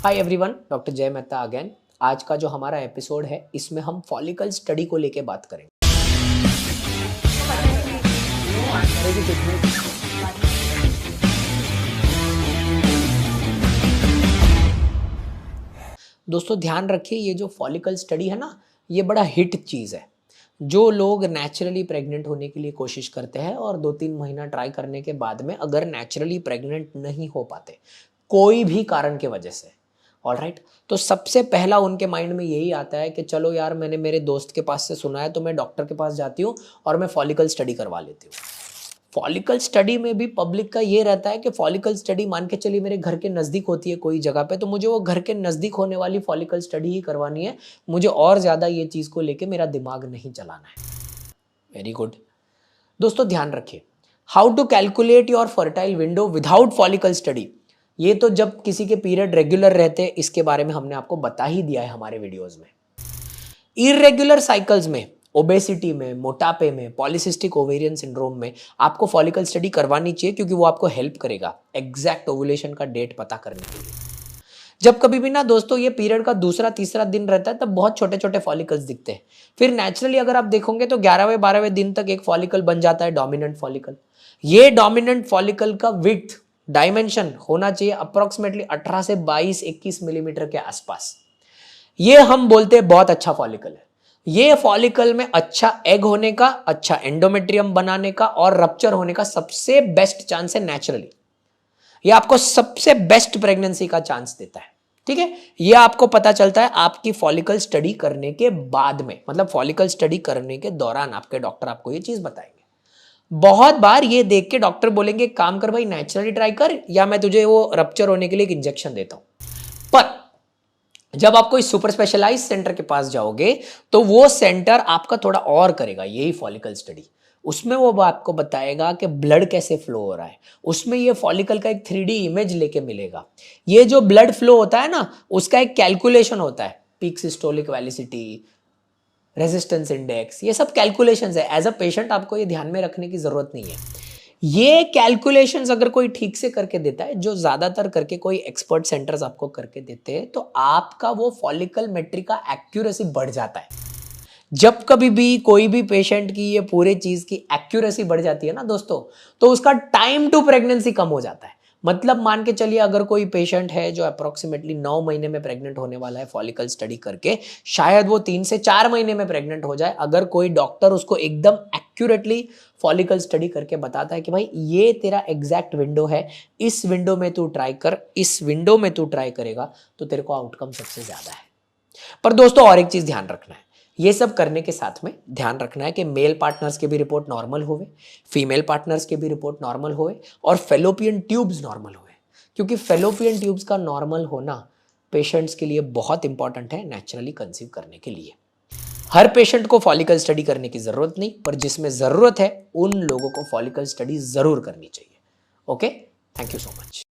Hi everyone, doctor जय Mehta again. आज का जो हमारा एपिसोड है इसमें हम फॉलिकल स्टडी को लेके बात करेंगे। दोस्तों ध्यान रखिए, ये जो फॉलिकल स्टडी है ना, ये बड़ा हिट चीज़ है। जो लोग नेचुरली प्रेग्नेंट होने के लिए कोशिश करते हैं और 2-3 महीना ट्राई करने के बाद में अगर नेचुरली प्रेग्नेंट नहीं हो पाते कोई भी कारण के वजह से, ऑलराइट, तो सबसे पहला उनके माइंड में यही आता है कि चलो यार, मैंने मेरे दोस्त के पास से सुना है तो मैं डॉक्टर के पास जाती हूँ और मैं फॉलिकल स्टडी करवा लेती हूँ। फॉलिकल स्टडी में भी पब्लिक का ये रहता है कि फॉलिकल स्टडी मान के चलिए मेरे घर के नज़दीक होती है कोई जगह पे, तो मुझे वो घर के नज़दीक होने वाली फॉलिकल स्टडी ही करवानी है, मुझे और ज़्यादा ये चीज़ को लेके मेरा दिमाग नहीं चलाना है। वेरी गुड दोस्तों, ध्यान रखिए, how to calculate your fertile window without follicle study. ये तो जब किसी के पीरियड रेगुलर रहते हैं इसके बारे में हमने आपको बता ही दिया है हमारे वीडियोस में। इरेगुलर साइकिल्स में, ओबेसिटी में, मोटापे में, पॉलीसिस्टिक ओवेरियन सिंड्रोम में आपको फॉलिकल स्टडी करवानी चाहिए, क्योंकि वो आपको हेल्प करेगा एग्जैक्ट ओवुलेशन का डेट पता करने के लिए। जब कभी भी ना दोस्तों ये पीरियड का दूसरा तीसरा दिन रहता है तब बहुत छोटे छोटे फॉलिकल्स दिखते हैं। फिर नेचुरली अगर आप देखोगे तो 11वें 12वें दिन तक एक फॉलिकल बन जाता है डोमिनेंट फॉलिकल। ये डोमिनेंट फॉलिकल का विड्थ डायमेंशन होना चाहिए अप्रोक्सीमेटली 18 से 22-21 मिलीमीटर के आसपास। ये हम बोलते हैं बहुत अच्छा फॉलिकल है। ये फॉलिकल में अच्छा एग होने का, अच्छा एंडोमेट्रियम बनाने का और रप्चर होने का सबसे बेस्ट चांस है नेचुरली। ये आपको सबसे बेस्ट प्रेगनेंसी का चांस देता है। ठीक है, ये आपको पता चलता है आपकी फॉलिकल स्टडी करने के बाद में, मतलब फॉलिकल स्टडी करने के दौरान आपके डॉक्टर आपको ये चीज बताएंगे। बहुत बार ये देख के डॉक्टर बोलेंगे काम कर भाई, नेचुरली ट्राई कर, या मैं तुझे वो रप्चर होने के लिए एक इंजेक्शन देता हूं। पर जब आप कोई सुपर स्पेशलाइज्ड सेंटर के पास जाओगे तो वो सेंटर आपका थोड़ा और करेगा यही फॉलिकल स्टडी। उसमें वो आपको बताएगा कि ब्लड कैसे फ्लो हो रहा है, उसमें ये फॉलिकल का एक 3D इमेज लेके मिलेगा। ये जो ब्लड फ्लो होता है ना, उसका एक कैलकुलेशन होता है, peak systolic velocity, resistance index, ये सब कैलकुलेशंस है। एज अ पेशेंट आपको ये ध्यान में रखने की जरूरत नहीं है। ये कैलकुलेशंस अगर कोई ठीक से करके देता है, जो ज्यादातर करके कोई एक्सपर्ट सेंटर्स आपको करके देते हैं, तो आपका वो फॉलिकल मेट्रिक का एक्यूरेसी बढ़ जाता है। जब कभी भी कोई भी पेशेंट की ये पूरे चीज की एक्यूरेसी बढ़ जाती है ना दोस्तों, तो उसका टाइम टू प्रेगनेंसी कम हो जाता है। मतलब मान के चलिए अगर कोई पेशेंट है जो अप्रोक्सीमेटली 9 महीने में प्रेग्नेंट होने वाला है फॉलिकल स्टडी करके, शायद वो 3 से 4 महीने में प्रेग्नेंट हो जाए, अगर कोई डॉक्टर उसको एकदम एक्यूरेटली फॉलिकल स्टडी करके बताता है कि भाई ये तेरा एग्जैक्ट विंडो है, इस विंडो में तू ट्राई कर, इस विंडो में तू ट्राई करेगा तो तेरे को आउटकम सबसे ज्यादा है। पर दोस्तों और एक चीज ध्यान रखना है, ये सब करने के साथ में ध्यान रखना है कि मेल पार्टनर्स के भी रिपोर्ट नॉर्मल होवे, फीमेल पार्टनर्स के भी रिपोर्ट नॉर्मल होवे और फेलोपियन ट्यूब्स नॉर्मल होवे, क्योंकि फेलोपियन ट्यूब्स का नॉर्मल होना पेशेंट्स के लिए बहुत इंपॉर्टेंट है नेचुरली कंसीव करने के लिए। हर पेशेंट को फॉलिकल स्टडी करने की जरूरत नहीं, पर जिसमें जरूरत है उन लोगों को फॉलिकल स्टडी जरूर करनी चाहिए। Okay, thank you so much.